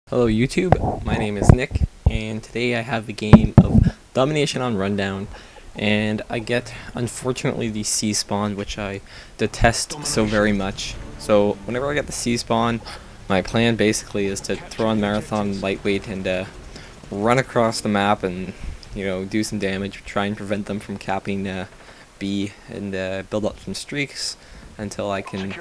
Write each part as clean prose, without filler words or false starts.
Hello YouTube, my name is Nick, and today I have the game of Domination on Rundown, and I get, unfortunately, the C spawn, which I detest so very much. So whenever I get the C spawn, my plan basically is to throw on Marathon Lightweight and run across the map and, do some damage, try and prevent them from capping B, and build up some streaks until I can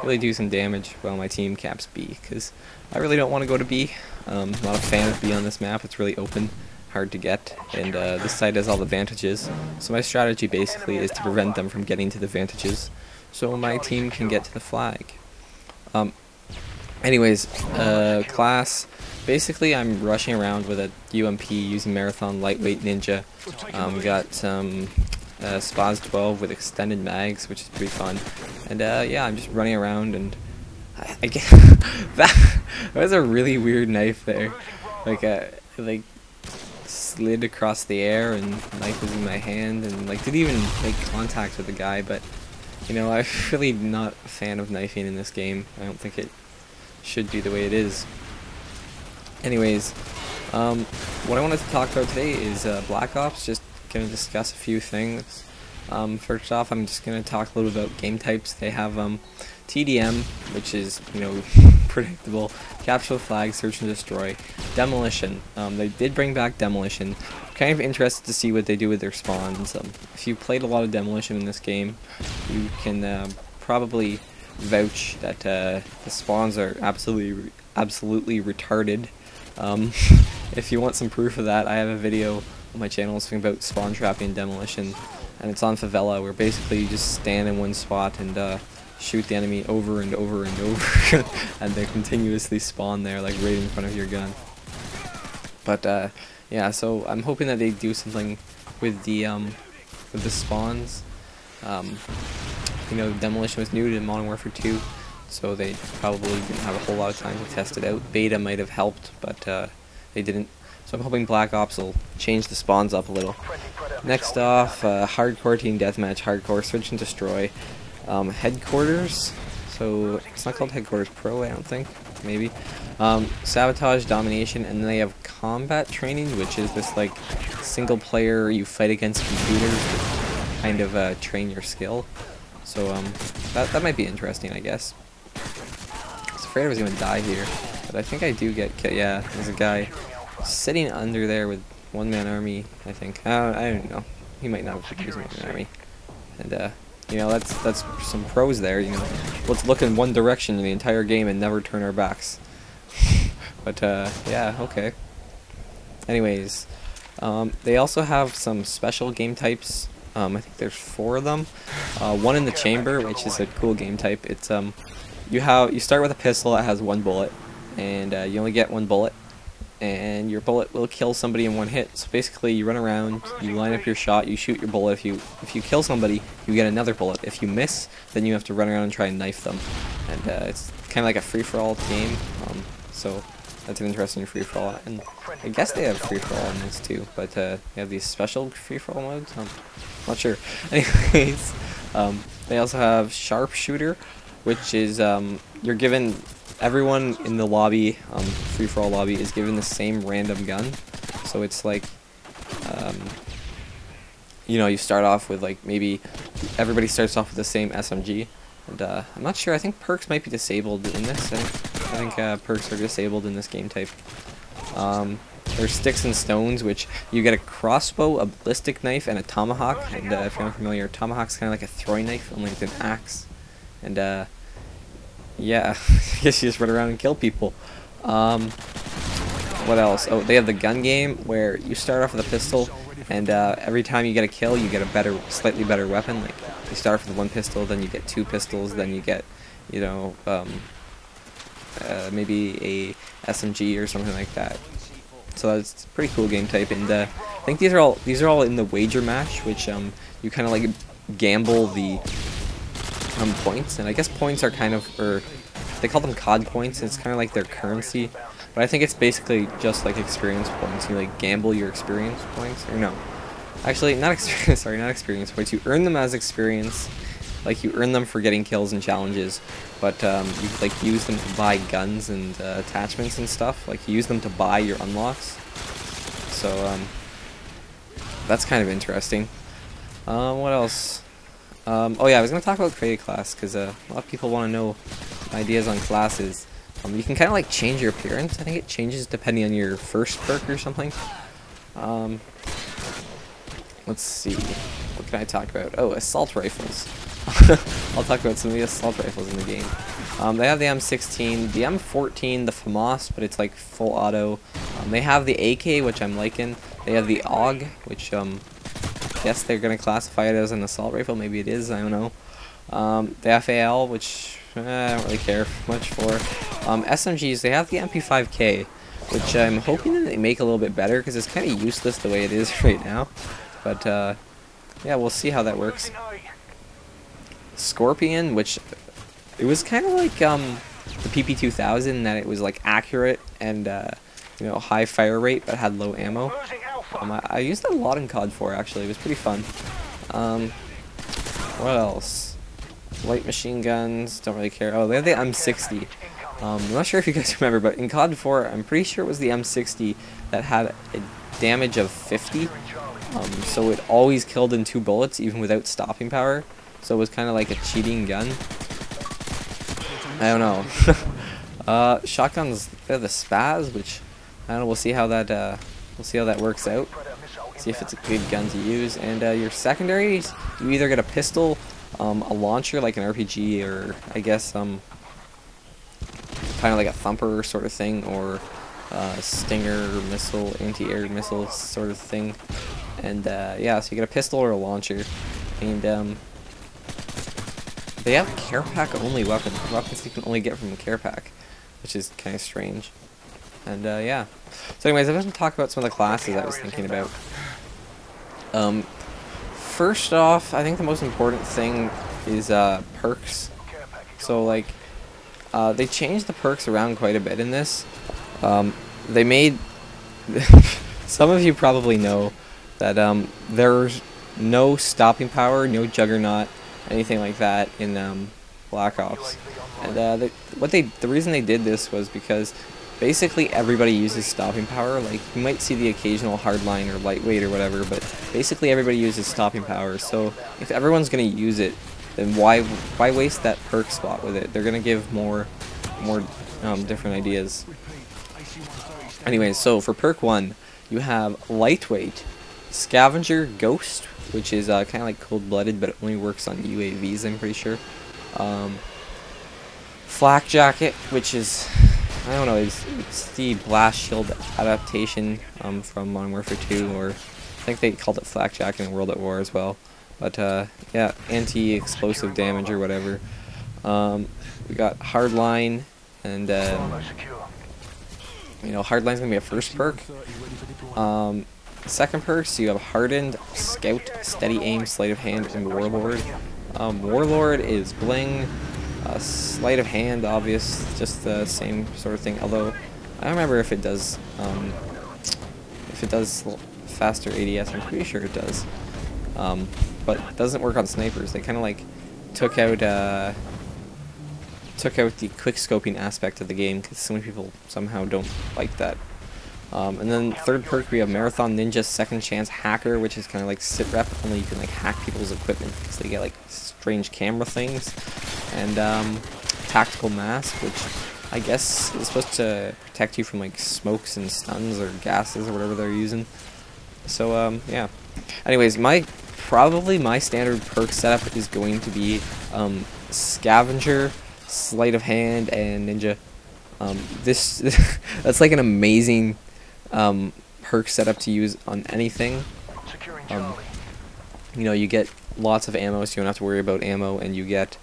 really do some damage while my team caps B, because I really don't want to go to B. I'm not a fan of B on this map. It's really open, hard to get, and this side has all the vantages. So my strategy basically is to prevent them from getting to the vantages, so my team can get to the flag. Class. Basically, I'm rushing around with a UMP using Marathon Lightweight Ninja. We got some Spaz 12 with extended mags, which is pretty fun. And yeah, I'm just running around, and I get that was a really weird knife there. Like slid across the air, and the knife was in my hand, and didn't even make contact with the guy. But I'm really not a fan of knifing in this game. I don't think it should be the way it is. Anyways, what I wanted to talk about today is Black Ops. Just gonna discuss a few things. First off, I'm just gonna talk a little about game types. They have TDM, which is predictable, capture the flag, search and destroy, demolition. They did bring back demolition. Kind of interested to see what they do with their spawns. If you played a lot of demolition in this game, you can probably vouch that the spawns are absolutely retarded. If you want some proof of that, I have a video on my channel talking about spawn trapping and demolition, and it's on Favela, where basically you just stand in one spot and shoot the enemy over and over and over and they continuously spawn there, like right in front of your gun. But yeah, so I'm hoping that they do something with the spawns. Demolition was new to Modern Warfare 2, so they probably didn't have a whole lot of time to test it out. Beta might have helped, but they didn't. So I'm hoping Black Ops will change the spawns up a little. Next off, Hardcore Team Deathmatch, Hardcore, Search and Destroy. Headquarters, so it's not called Headquarters Pro, I don't think, maybe. Sabotage, Domination, and then they have Combat Training, which is this single player, you fight against computers to kind of train your skill. So that might be interesting, I guess. I was afraid I was going to die here, but I think I do get killed. Yeah, there's a guy sitting under there with one-man army, I think. I don't know. He might not be using one-man army. And that's some pros there. Let's look in one direction in the entire game and never turn our backs. But yeah, okay. Anyways, they also have some special game types. I think there's 4 of them. One in the chamber, which is a cool game type. It's you start with a pistol that has 1 bullet, and you only get 1 bullet, and your bullet will kill somebody in 1 hit. So basically, you run around, you line up your shot, you shoot your bullet. If you kill somebody, you get another bullet. If you miss, then you have to run around and try and knife them. And it's kind of like a free-for-all game. So that's an interesting free-for-all. And I guess they have free-for-all in this too, but they have these special free-for-all modes. Not sure. Anyways, they also have Sharpshooter, which is you're given. Everyone in the lobby, free-for-all lobby, is given the same random gun. So it's you start off with maybe everybody starts off with the same SMG. And I'm not sure. I think perks might be disabled in this. I think perks are disabled in this game type. There's Sticks and Stones, which you get a crossbow, a ballistic knife, and a tomahawk. And if you're not familiar, a tomahawk's kind of like a throwing knife, only with an axe. And yeah, I guess you just run around and kill people. What else? Oh, they have the gun game, where you start off with a pistol, and every time you get a kill, you get a slightly better weapon. Like, you start off with 1 pistol, then you get 2 pistols, then you get, maybe a SMG or something like that. So that's a pretty cool game type. And I think these are all in the wager match, which you kind of gamble the points, and I guess points are kind of, or they call them COD points, and it's kind of like their currency, but I think it's basically just like experience points. You gamble your experience points, or no, actually not experience, sorry, not experience points. You earn them as experience, like you earn them for getting kills and challenges, but you like use them to buy guns and attachments and stuff. Like you use them to buy your unlocks. So that's kind of interesting. What else? Oh yeah, I was gonna talk about create a class because a lot of people want to know ideas on classes. You can kind of like change your appearance. I think it changes depending on your first perk or something. Let's see. What can I talk about? Oh, assault rifles. I'll talk about some of the assault rifles in the game. They have the M16, the M14, the FAMAS, but it's like full auto. They have the AK, which I'm liking. They have the AUG, which I guess they're going to classify it as an assault rifle. Maybe it is, I don't know. The FAL, which I don't really care much for. SMGs, they have the MP5K, which I'm hoping that they make a little bit better because it's kind of useless the way it is right now. But yeah, we'll see how that works. Scorpion, which it was kind of like the PP2000, that it was like accurate and you know, high fire rate but had low ammo. I used it a lot in COD 4 actually. It was pretty fun. What else? Light machine guns, don't really care. Oh, they have the M60. I'm not sure if you guys remember, but in COD 4, I'm pretty sure it was the M60 that had a damage of 50. So it always killed in 2 bullets, even without stopping power. So it was kind of like a cheating gun. I don't know. Shotguns, they're the Spaz, which I don't know. We'll see how that works out. See if it's a good gun to use. And your secondaries, you either get a pistol, a launcher like an RPG, or I guess kind of like a thumper sort of thing, or Stinger missile, anti-air missile sort of thing. And yeah, so you get a pistol or a launcher. And they have care pack only weapons you can only get from a care pack, which is kind of strange. And yeah. So anyways, I'm going to talk about some of the classes I was thinking about. First off, I think the most important thing is perks. So like, they changed the perks around quite a bit in this. They made some of you probably know that there's no stopping power, no juggernaut, anything like that in Black Ops. And the reason they did this was because basically everybody uses stopping power. Like, you might see the occasional hardline or lightweight or whatever, but basically everybody uses stopping power. So if everyone's going to use it, then why waste that perk spot with it? They're going to give more different ideas. Anyways, so for perk 1, you have lightweight, scavenger, ghost, which is kind of like cold-blooded, but it only works on UAVs, I'm pretty sure. Flak jacket, which is, I don't know, it's the blast shield adaptation from Modern Warfare 2, or I think they called it flak jacket in World at War as well. But yeah, anti-explosive damage or whatever. We got hardline, and you know, hardline's gonna be a first perk. Second perks, you have hardened, scout, steady aim, sleight of hand, and warlord. Warlord is bling. Sleight of hand, obvious, just the same sort of thing. Although I don't remember if it does faster ADS. I'm pretty sure it does. But it doesn't work on snipers. They kind of like took out the quick scoping aspect of the game because so many people somehow don't like that. And then third perk, we have Marathon Ninja Second Chance Hacker, which is kind of like sit rep, only you can like hack people's equipment because they get like strange camera things. And Tactical Mask, which I guess is supposed to protect you from like smokes and stuns or gases or whatever they're using. So yeah. Anyways, probably my standard perk setup is going to be Scavenger, Sleight of Hand, and Ninja. That's like an amazing perk setup to use on anything. You know, you get lots of ammo, so you don't have to worry about ammo, and you get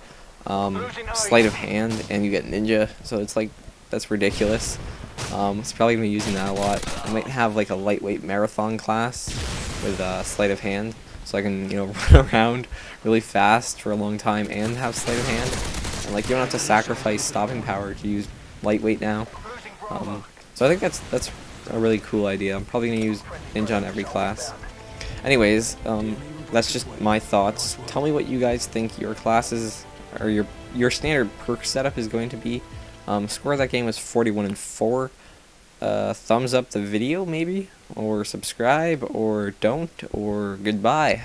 Sleight of Hand, and you get Ninja, so it's like, that's ridiculous. It's probably going to be using that a lot. I might have like a lightweight marathon class with Sleight of Hand, so I can, you know, run around really fast for a long time and have Sleight of Hand. And like, you don't have to sacrifice stopping power to use lightweight now. So I think that's a really cool idea. I'm probably going to use Ninja on every class. Anyways, that's just my thoughts. Tell me what you guys think your classes or your standard perk setup is going to be. Score of that game was 41-4. Thumbs up the video maybe, or subscribe, or don't, or goodbye.